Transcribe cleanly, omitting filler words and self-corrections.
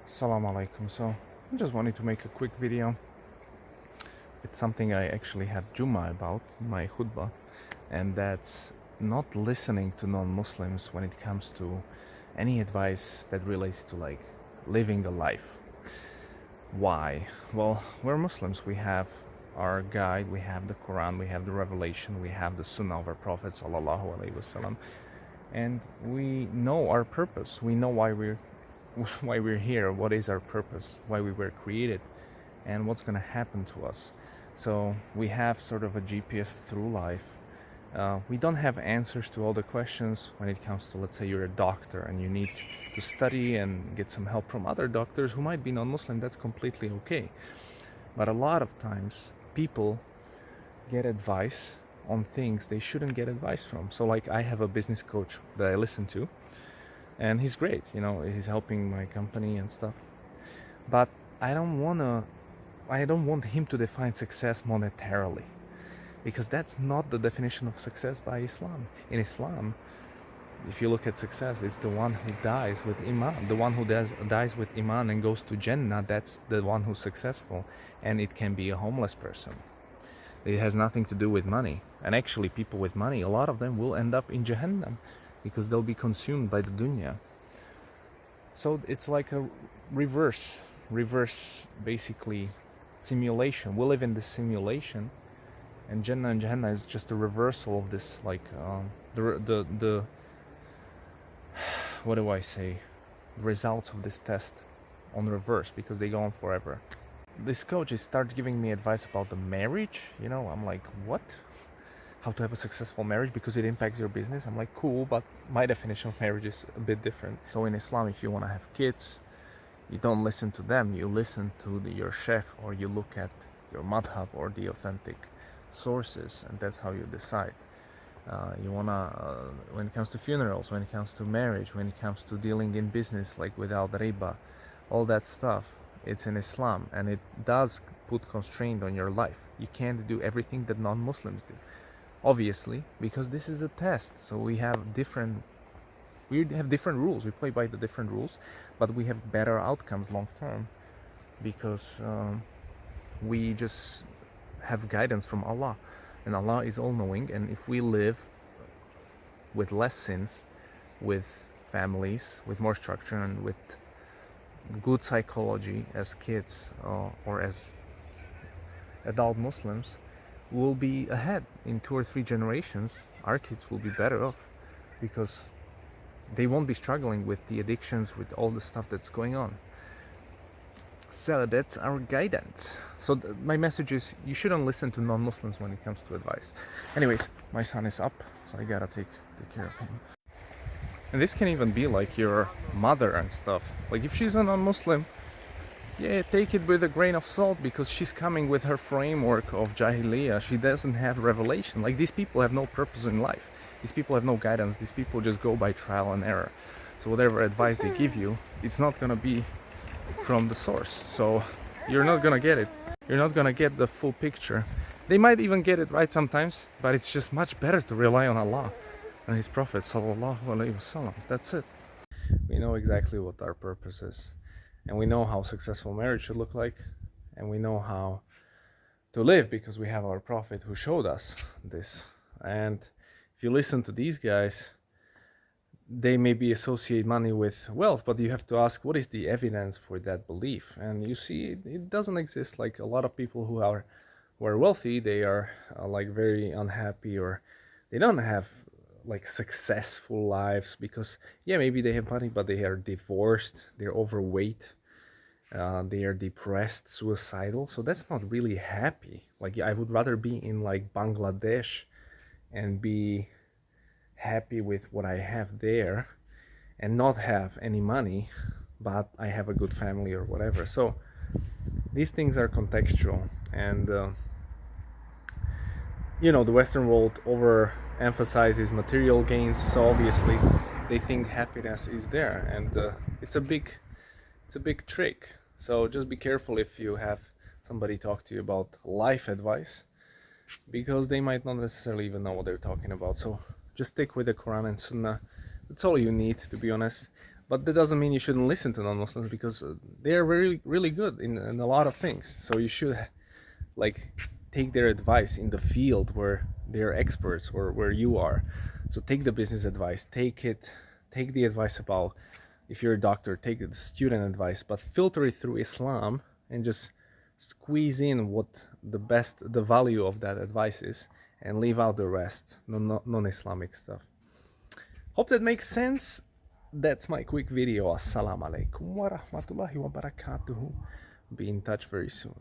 Assalamu alaikum. So I just wanted to make a quick video. It's something I actually had Jummah about in my khutbah, and that's not listening to non-Muslims when it comes to any advice that relates to like living a life. Why? Well, we're Muslims. We have our guide, we have the Quran, we have the revelation, we have the Sunnah of our Prophet sallallahu alaihi wasallam, and we know our purpose. We know why we're here, what is our purpose, why we were created, and what's going to happen to us. So we have sort of a GPS through life. We don't have answers to all the questions when it comes to, let's say you're a doctor and you need to study and get some help from other doctors who might be non-Muslim. That's completely okay. But a lot of times people get advice on things they shouldn't get advice from. So like I have a business coach that I listen to, and he's great, he's helping my company and stuff. But I don't want him to define success monetarily, because that's not the definition of success by Islam. In Islam, if you look at success, it's the one who dies with Iman. The one who dies with Iman and goes to Jannah, that's the one who's successful. And it can be a homeless person. It has nothing to do with money. And actually, people with money, a lot of them will end up in Jahannam, because they'll be consumed by the dunya. So it's like a reverse basically simulation. We live in this simulation, and Jannah and Jahannam is just a reversal of this, like the what do I say, results of this test on reverse, because they go on forever. This coach started giving me advice about the marriage. I'm like, what? How to have a successful marriage because it impacts your business. I'm like, cool, but my definition of marriage is a bit different. So in Islam, if you want to have kids, you don't listen to them, you listen to your sheikh, or you look at your madhab or the authentic sources, and that's how you decide. When it comes to funerals, when it comes to marriage, when it comes to dealing in business, like without riba, all that stuff, it's in Islam, and it does put constraint on your life. You can't do everything that non-Muslims do, obviously, because this is a test. So we have different rules. We play by the different rules, but we have better outcomes long term, because we just have guidance from Allah, and Allah is all-knowing. And if we live with less sins, with families, with more structure, and with good psychology as kids or as adult Muslims, we'll be ahead. In 2 or 3 generations, our kids will be better off, because they won't be struggling with the addictions, with all the stuff that's going on. So that's our guidance. So my message is, you shouldn't listen to non-Muslims when it comes to advice. Anyways, my son is up, so I gotta take care of him. And this can even be like your mother and stuff. Like if she's a non-Muslim, yeah, take it with a grain of salt, because she's coming with her framework of Jahiliyyah. She doesn't have revelation. Like, these people have no purpose in life. These people have no guidance. These people just go by trial and error. So whatever advice they give you, it's not gonna be from the source. So you're not gonna get it. You're not gonna get the full picture. They might even get it right sometimes, but it's just much better to rely on Allah and His Prophet sallallahu alaihi wasallam. That's it. We know exactly what our purpose is, and we know how successful marriage should look like, and we know how to live, because we have our Prophet who showed us this. And if you listen to these guys, they maybe associate money with wealth, but you have to ask, what is the evidence for that belief? And you see, it doesn't exist. Like, a lot of people who are wealthy, they are like very unhappy, or they don't have like successful lives, because maybe they have money, but they are divorced, they're overweight, they are depressed, suicidal. So that's not really happy. Like, I would rather be in like Bangladesh and be happy with what I have there, and not have any money, but I have a good family or whatever. So these things are contextual, and the Western world overemphasizes material gains, so obviously they think happiness is there, and it's a big trick. So just be careful if you have somebody talk to you about life advice, because they might not necessarily even know what they're talking about. So just stick with the Quran and Sunnah. That's all you need, to be honest. But that doesn't mean you shouldn't listen to non-Muslims, because they're really good in a lot of things. So you should like take their advice in the field where they're experts, or where you are. So take the business advice, take the advice about, if you're a doctor, take the student advice, but filter it through Islam and just squeeze in what the value of that advice is, and leave out the rest, non-Islamic stuff. Hope that makes sense. That's my quick video. Assalamu alaikum wa rahmatullahi wa barakatuhu. Be in touch very soon.